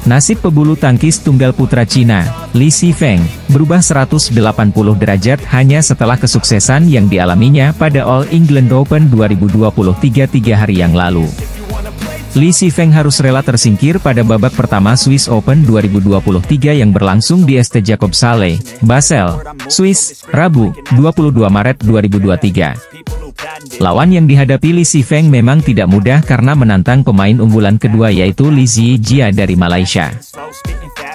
Nasib pebulu tangkis tunggal putra Cina, Li Shifeng, berubah 180 derajat hanya setelah kesuksesan yang dialaminya pada All England Open 2023 3 hari yang lalu. Li Shifeng harus rela tersingkir pada babak pertama Swiss Open 2023 yang berlangsung di St. Jakobshalle, Basel, Swiss, Rabu, 22 Maret 2023. Lawan yang dihadapi Li Shifeng memang tidak mudah karena menantang pemain unggulan kedua yaitu Li Zijia dari Malaysia.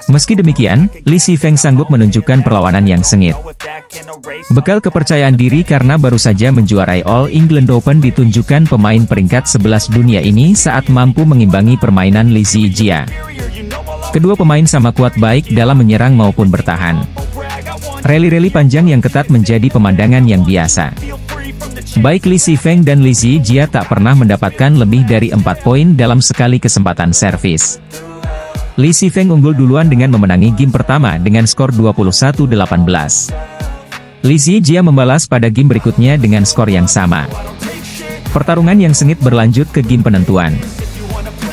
Meski demikian, Li Shifeng sanggup menunjukkan perlawanan yang sengit. Bekal kepercayaan diri karena baru saja menjuarai All England Open ditunjukkan pemain peringkat 11 dunia ini saat mampu mengimbangi permainan Li Zijia. Kedua pemain sama kuat baik dalam menyerang maupun bertahan. Rally-rally panjang yang ketat menjadi pemandangan yang biasa. Baik Li Shifeng dan Li Zijia tak pernah mendapatkan lebih dari 4 poin dalam sekali kesempatan servis. Li Shifeng unggul duluan dengan memenangi game pertama dengan skor 21-18. Li Zijia membalas pada game berikutnya dengan skor yang sama. Pertarungan yang sengit berlanjut ke game penentuan.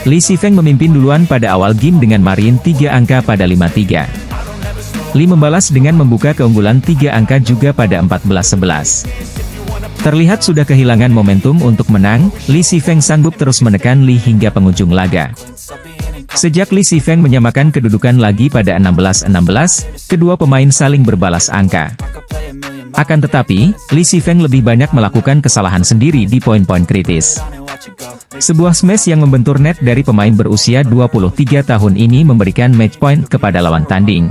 Li Shifeng memimpin duluan pada awal game dengan margin 3 angka pada 5-3. Li membalas dengan membuka keunggulan 3 angka juga pada 14-11. Terlihat sudah kehilangan momentum untuk menang, Li Shifeng sanggup terus menekan Li hingga penghujung laga. Sejak Li Shifeng menyamakan kedudukan lagi pada 16-16, kedua pemain saling berbalas angka. Akan tetapi, Li Shifeng lebih banyak melakukan kesalahan sendiri di poin-poin kritis. Sebuah smash yang membentur net dari pemain berusia 23 tahun ini memberikan match point kepada lawan tanding.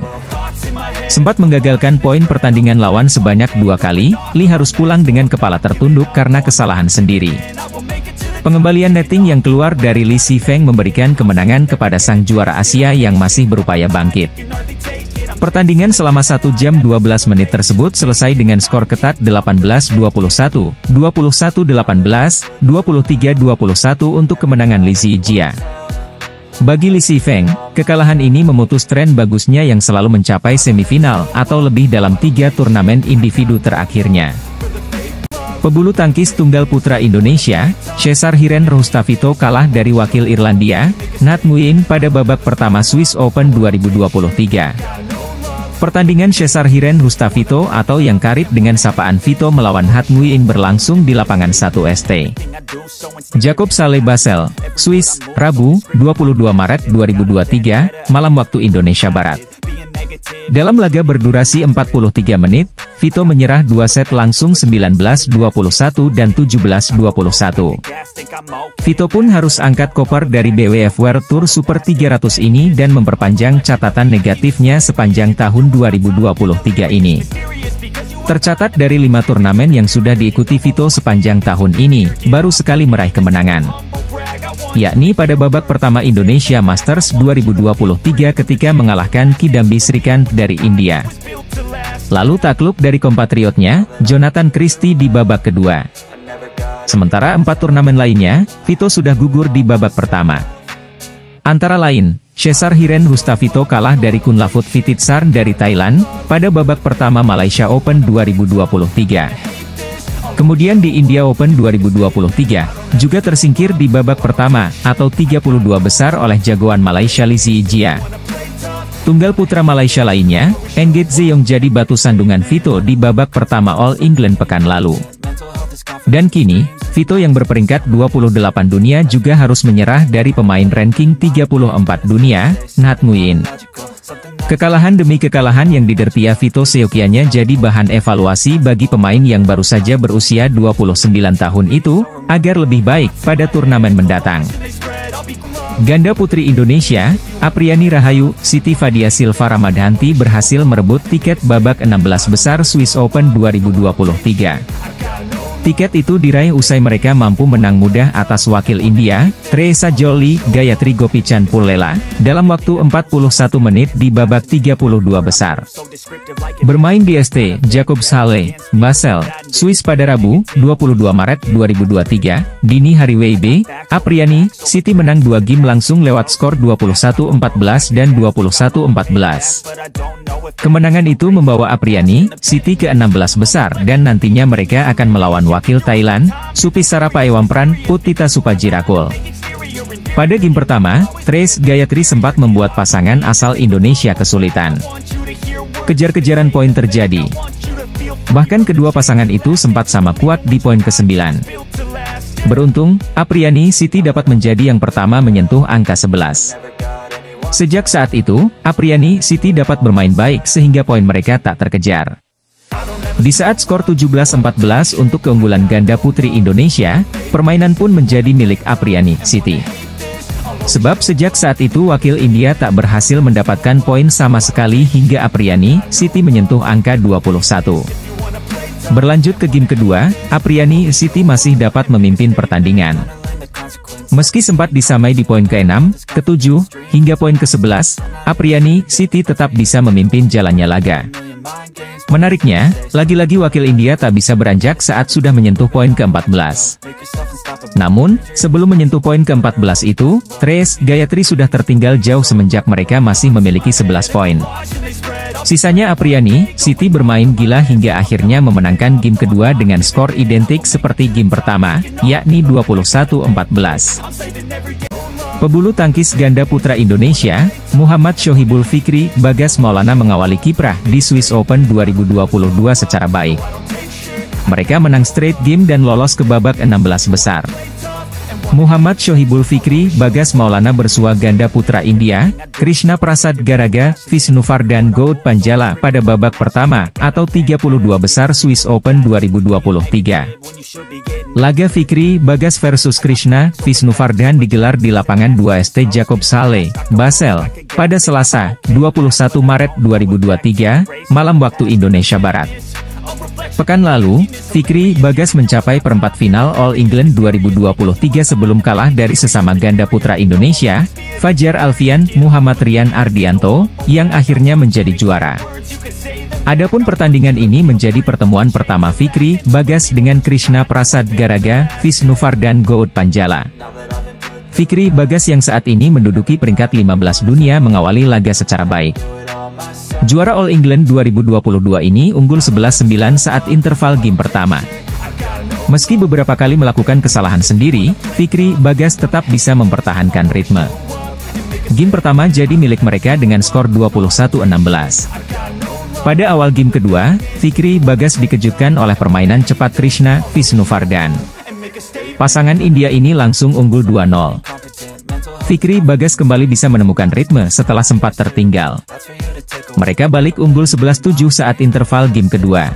Sempat menggagalkan poin pertandingan lawan sebanyak 2 kali, Li harus pulang dengan kepala tertunduk karena kesalahan sendiri. Pengembalian netting yang keluar dari Li Shifeng memberikan kemenangan kepada sang juara Asia yang masih berupaya bangkit. Pertandingan selama 1 jam 12 menit tersebut selesai dengan skor ketat 18-21, 21-18, 23-21 untuk kemenangan Li Zijia. Bagi Li Shifeng, kekalahan ini memutus tren bagusnya yang selalu mencapai semifinal atau lebih dalam 3 turnamen individu terakhirnya. Pebulu tangkis tunggal putra Indonesia, Cesar Hiren Rustavito kalah dari wakil Irlandia, Nat Nguyen pada babak pertama Swiss Open 2023. Pertandingan Cesar Hiren Rustavito atau yang karib dengan sapaan Vito melawan Nat Nguyen berlangsung di lapangan 1 ST. Jakobshalle Basel, Swiss, Rabu, 22 Maret 2023, malam waktu Indonesia Barat. Dalam laga berdurasi 43 menit, Vito menyerah 2 set langsung 19-21 dan 17-21. Vito pun harus angkat koper dari BWF World Tour Super 300 ini dan memperpanjang catatan negatifnya sepanjang tahun 2023 ini. Tercatat dari 5 turnamen yang sudah diikuti Vito sepanjang tahun ini, baru sekali meraih kemenangan. Yakni pada babak pertama Indonesia Masters 2023 ketika mengalahkan Kidambi Srikant dari India. Lalu takluk dari kompatriotnya, Jonathan Christie di babak kedua. Sementara 4 turnamen lainnya, Vito sudah gugur di babak pertama. Antara lain, Cesar Hiren Rustavito kalah dari Kunlavut Vititsar dari Thailand, pada babak pertama Malaysia Open 2023. Kemudian di India Open 2023, juga tersingkir di babak pertama, atau 32 besar oleh jagoan Malaysia Li Zijia. Tunggal putra Malaysia lainnya, Engget Zeong jadi batu sandungan Vito di babak pertama All England pekan lalu. Dan kini, Vito yang berperingkat 28 dunia juga harus menyerah dari pemain ranking 34 dunia, Nat Nguyen. Kekalahan demi kekalahan yang diderita Vito seyogianya jadi bahan evaluasi bagi pemain yang baru saja berusia 29 tahun itu, agar lebih baik pada turnamen mendatang. Ganda putri Indonesia, Apriani Rahayu, Siti Fadia Silva Ramadhanti berhasil merebut tiket babak 16 besar Swiss Open 2023. Tiket itu diraih usai mereka mampu menang mudah atas wakil India, Teresa Jolie Gayatri Gopichan Pullela, dalam waktu 41 menit di babak 32 besar. Bermain di ST Jakobshalle, Basel, Swiss pada Rabu, 22 Maret 2023, dini hari WIB, Apriani, Siti menang 2 game langsung lewat skor 21-14 dan 21-14. Kemenangan itu membawa Apriani, Siti ke 16 besar dan nantinya mereka akan melawan wakil Thailand, Supisara Paewampran, Puttita Supajirakul. Pada game pertama, Trace Gayatri sempat membuat pasangan asal Indonesia kesulitan. Kejar-kejaran poin terjadi. Bahkan kedua pasangan itu sempat sama kuat di poin ke-9. Beruntung, Apriani Siti dapat menjadi yang pertama menyentuh angka 11. Sejak saat itu, Apriani Siti dapat bermain baik sehingga poin mereka tak terkejar. Di saat skor 17-14 untuk keunggulan ganda putri Indonesia, permainan pun menjadi milik Apriani Siti. Sebab sejak saat itu wakil India tak berhasil mendapatkan poin sama sekali hingga Apriani Siti menyentuh angka 21. Berlanjut ke game kedua, Apriani Siti masih dapat memimpin pertandingan. Meski sempat disamai di poin ke-6, ke-7, hingga poin ke-11, Apriani Siti tetap bisa memimpin jalannya laga. Menariknya, lagi-lagi wakil India tak bisa beranjak saat sudah menyentuh poin ke-14. Namun, sebelum menyentuh poin ke-14 itu, Trace Gayatri sudah tertinggal jauh semenjak mereka masih memiliki 11 poin. Sisanya Apriani Siti bermain gila hingga akhirnya memenangkan game kedua dengan skor identik seperti game pertama, yakni 21-14. Pebulu tangkis ganda putra Indonesia, Muhammad Shohibul Fikri Bagas Maulana mengawali kiprah di Swiss Open 2022 secara baik. Mereka menang straight game dan lolos ke babak 16 besar. Muhammad Shohibul Fikri Bagas Maulana bersua ganda putra India, Krishna Prasad Garaga, Visnuvardhan Goutpanjala pada babak pertama atau 32 besar Swiss Open 2023. Laga Fikri Bagas versus Krishna Visnuvardhan digelar di lapangan 2 ST Jacob Sale, Basel, pada Selasa, 21 Maret 2023, malam waktu Indonesia Barat. Pekan lalu, Fikri Bagas mencapai perempat final All England 2023 sebelum kalah dari sesama ganda putra Indonesia, Fajar Alfian Muhammad Rian Ardianto, yang akhirnya menjadi juara. Adapun pertandingan ini menjadi pertemuan pertama Fikri Bagas dengan Krishna Prasad Garaga, Visnuvardhan Goutpanjala. Fikri Bagas yang saat ini menduduki peringkat 15 dunia mengawali laga secara baik. Juara All England 2022 ini unggul 11-9 saat interval game pertama. Meski beberapa kali melakukan kesalahan sendiri, Fikri Bagas tetap bisa mempertahankan ritme. Game pertama jadi milik mereka dengan skor 21-16. Pada awal game kedua, Fikri Bagas dikejutkan oleh permainan cepat Krishna Visnuvardhan. Pasangan India ini langsung unggul 2-0. Fikri Bagas kembali bisa menemukan ritme setelah sempat tertinggal. Mereka balik unggul 11-7 saat interval game kedua.